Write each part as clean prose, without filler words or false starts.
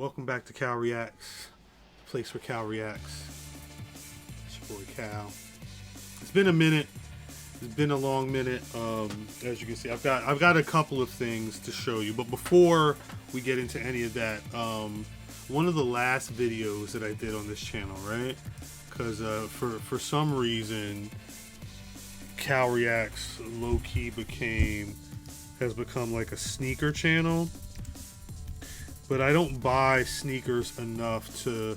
Welcome back to Cal Reacts, the place where Cal reacts. It's your boy Cal. It's been a minute. It's been a long minute. As you can see, I've got a couple of things to show you. But before we get into any of that, one of the last videos that I did on this channel, right? Because for some reason, Cal Reacts low key has become like a sneaker channel. But I don't buy sneakers enough to.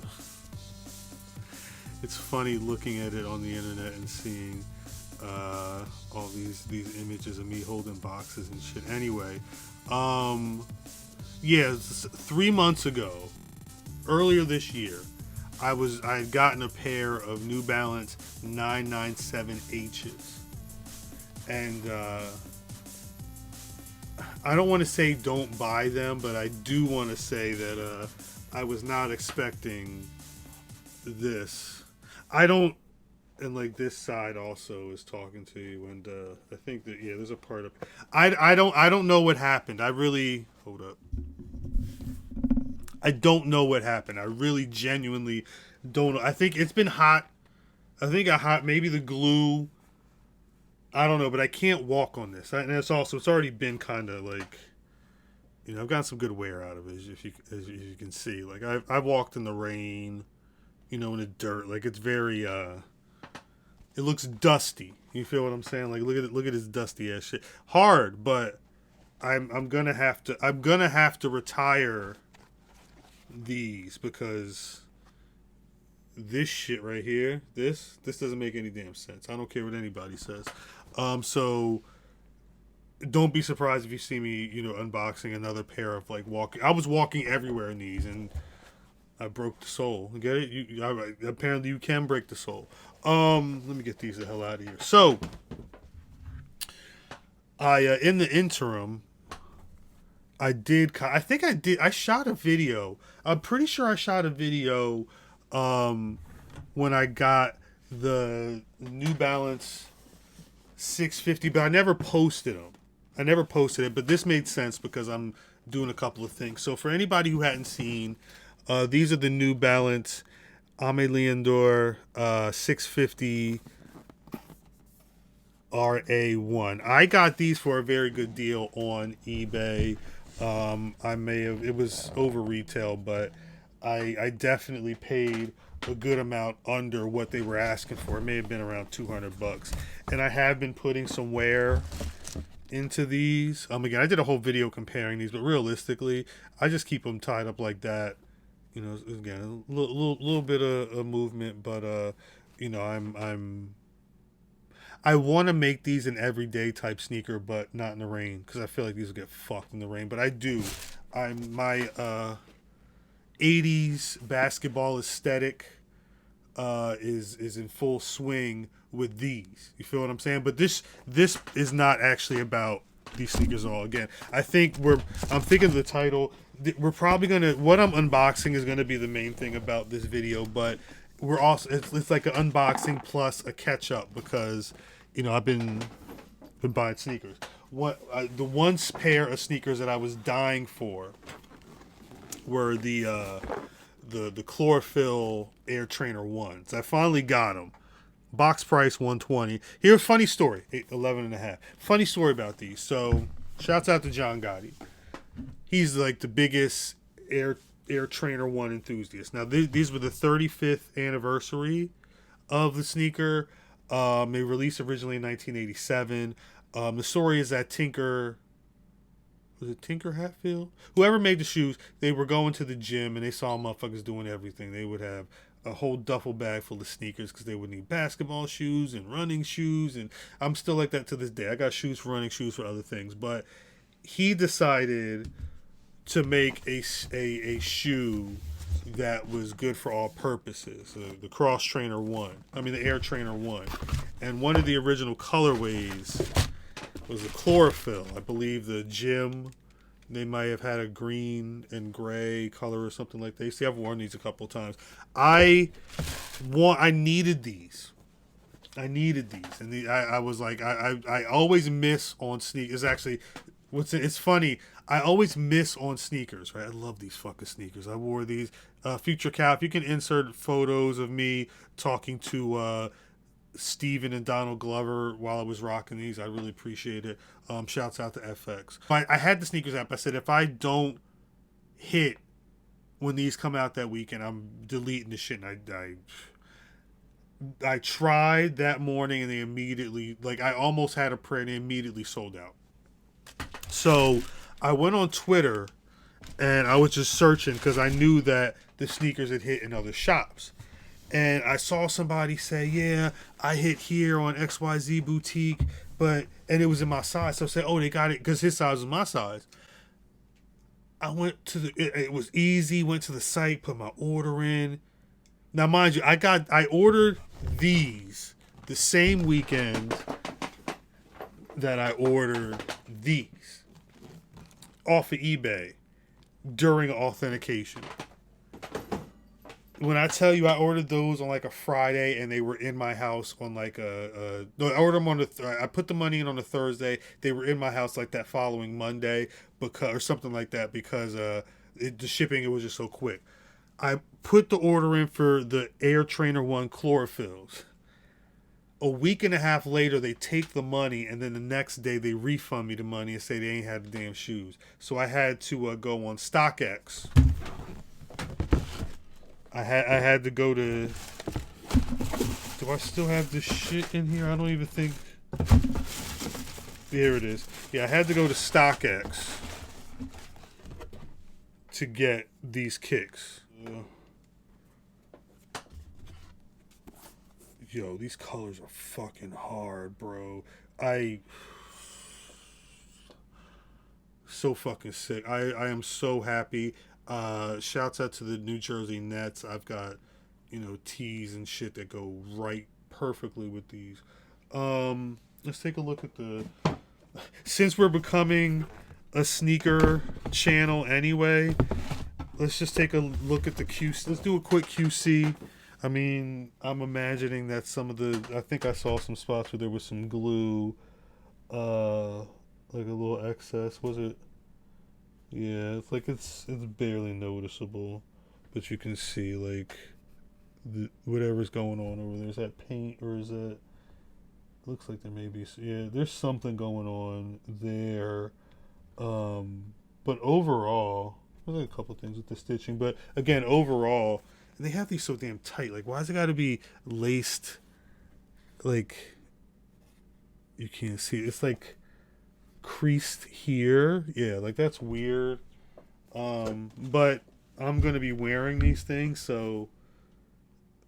It's funny looking at it on the internet and seeing all these images of me holding boxes and shit. Anyway, yeah, 3 months ago, earlier this year, I had gotten a pair of New Balance 997H's, and I don't want to say don't buy them, but I do want to say that I was not expecting this. I don't, and like this side also is talking to you, and I think that there's a part of I don't know what happened. I really hold up. I don't know what happened. I really genuinely don't know. I think it's been hot. I think maybe the glue. I don't know, but I can't walk on this. And it's already been kind of like, I've gotten some good wear out of it, as you can see. Like I've walked in the rain, in the dirt. Like it's very, it looks dusty. You feel what I'm saying? Like look at this dusty ass shit. Hard, but I'm gonna have to retire these because this shit right here, this doesn't make any damn sense. I don't care what anybody says. So don't be surprised if you see me, unboxing another pair of like walking. I was walking everywhere in these, and I broke the sole. Get it? Apparently you can break the sole. Let me get these the hell out of here. So in the interim, I shot a video. I'm pretty sure I shot a video when I got the New Balance 650, but I never posted them. I never posted it, but this made sense because I'm doing a couple of things. So for anybody who hadn't seen, these are the New Balance Ame Leondor 650 RA1. I got these for a very good deal on eBay. It was over retail, but I definitely paid a good amount under what they were asking for. It may have been around $200, and I have been putting some wear into these. Again, I did a whole video comparing these, but realistically, I just keep them tied up like that. Again, a little bit of movement, but I want to make these an everyday type sneaker, but not in the rain, because I feel like these will get fucked in the rain. But I do. My 80s basketball aesthetic is in full swing with these. You feel what I'm saying? But this is not actually about these sneakers at all. Again, I'm thinking of the title. We're probably what I'm unboxing is gonna be the main thing about this video, but we're also it's like an unboxing plus a catch up because I've been buying sneakers. The one pair of sneakers that I was dying for were the chlorophyll Air Trainer 1s. I finally got them. Box price $120. Here's a funny story. 11 and a half. Funny story about these. So shouts out to John Gotty. He's like the biggest Air Trainer 1 enthusiast. Now these were the 35th anniversary of the sneaker. They released originally in 1987. The story is that Tinker Hatfield? Whoever made the shoes, they were going to the gym and they saw motherfuckers doing everything. They would have a whole duffel bag full of sneakers because they would need basketball shoes and running shoes. And I'm still like that to this day. I got shoes for running, shoes for other things. But he decided to make a shoe that was good for all purposes. The Cross Trainer 1. The Air Trainer 1. And one of the original colorways was the chlorophyll. I believe the gym, they might have had a green and gray color or something like that. See, I've worn these a couple times. I needed these. And I was like, I always miss on sneakers. Actually, It's funny. I always miss on sneakers, right? I love these fucking sneakers. I wore these. Future Cap, you can insert photos of me talking to Steven and Donald Glover while I was rocking these. I really appreciate it. Shouts out to FX. I had the sneakers app. I said if I don't hit when these come out that weekend, I'm deleting the shit. And I tried that morning and they immediately, like, I almost had a prayer and they immediately sold out. So I went on Twitter and I was just searching because I knew that the sneakers had hit in other shops. And I saw somebody say, yeah, I hit here on XYZ Boutique, and it was in my size. So I said, oh, they got it because his size was my size. I went to it was easy, went to the site, put my order in. Now, mind you, I ordered these the same weekend that I ordered these off of eBay during authentication. When I tell you I ordered those on like a Friday and they were in my house on like I ordered them on I put the money in on a Thursday. They were in my house like that following Monday or something like that because the shipping, it was just so quick. I put the order in for the Air Trainer 1 chlorophylls. A week and a half later, they take the money, and then the next day they refund me the money and say they ain't had the damn shoes. So I had to go on StockX. I had to go to. Do I still have this shit in here? I don't even think. There it is. Yeah, I had to go to StockX to get these kicks. Yo, these colors are fucking hard, bro. So fucking sick. I am so happy. Shouts out to the New Jersey Nets. I've got, tees and shit that go right perfectly with these. Let's take a look at since we're becoming a sneaker channel anyway, let's just take a look at the QC. Let's do a quick QC. I mean, I'm imagining that I think I saw some spots where there was some glue, like a little excess. Was it? Yeah, it's like it's barely noticeable, but you can see like whatever's going on over there. Is that paint or is that? Looks like there may be. Yeah, there's something going on there. But overall, there's like a couple things with the stitching. But again, overall, they have these so damn tight. Like, why's it got to be laced? Like, you can't see. It's like creased here. Yeah, like that's weird. But I'm gonna be wearing these things, so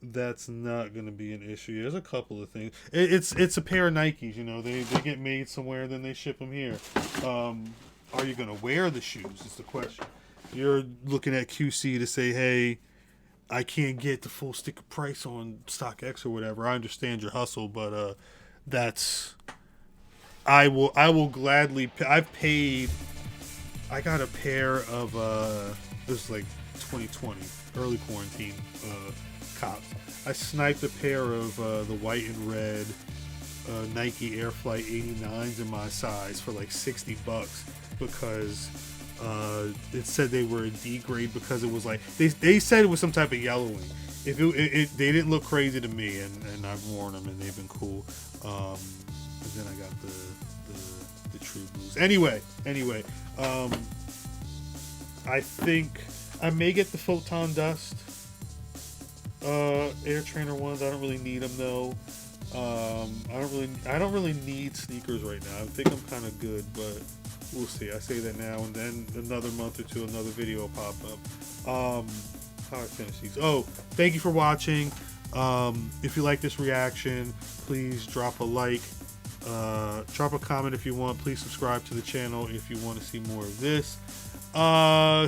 that's not gonna be an issue. There's a couple of things. It's a pair of Nikes. They get made somewhere, then they ship them here. Are you gonna wear the shoes? Is the question. You're looking at QC to say, hey, I can't get the full sticker price on StockX or whatever. I understand your hustle, but I will gladly I've paid. I got a pair of this is like 2020 early quarantine cops. I sniped a pair of the white and red Nike Airflight 89s in my size for like $60 because it said they were a D grade because it was like they said it was some type of yellowing. If they didn't look crazy to me, and I've worn them and they've been cool. And then I got the true blues. Anyway, I think I may get the Photon Dust Air Trainer ones. I don't really need them though. I don't really need sneakers right now. I think I'm kind of good, but we'll see. I say that now, and then another month or two, another video will pop up. How I finish these. Oh, thank you for watching. If you like this reaction, please drop a like. Drop a comment if you want. Please subscribe to the channel if you want to see more of this.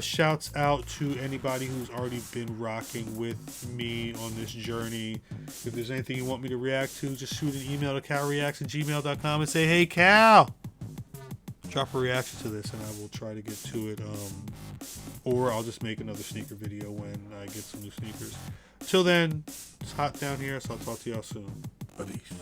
Shouts out to anybody who's already been rocking with me on this journey. If there's anything you want me to react to, just shoot an email to calreacts@gmail.com and say, hey Cal, drop a reaction to this and I will try to get to it. Or I'll just make another sneaker video when I get some new sneakers. Till then, it's hot down here, so I'll talk to y'all soon. Peace.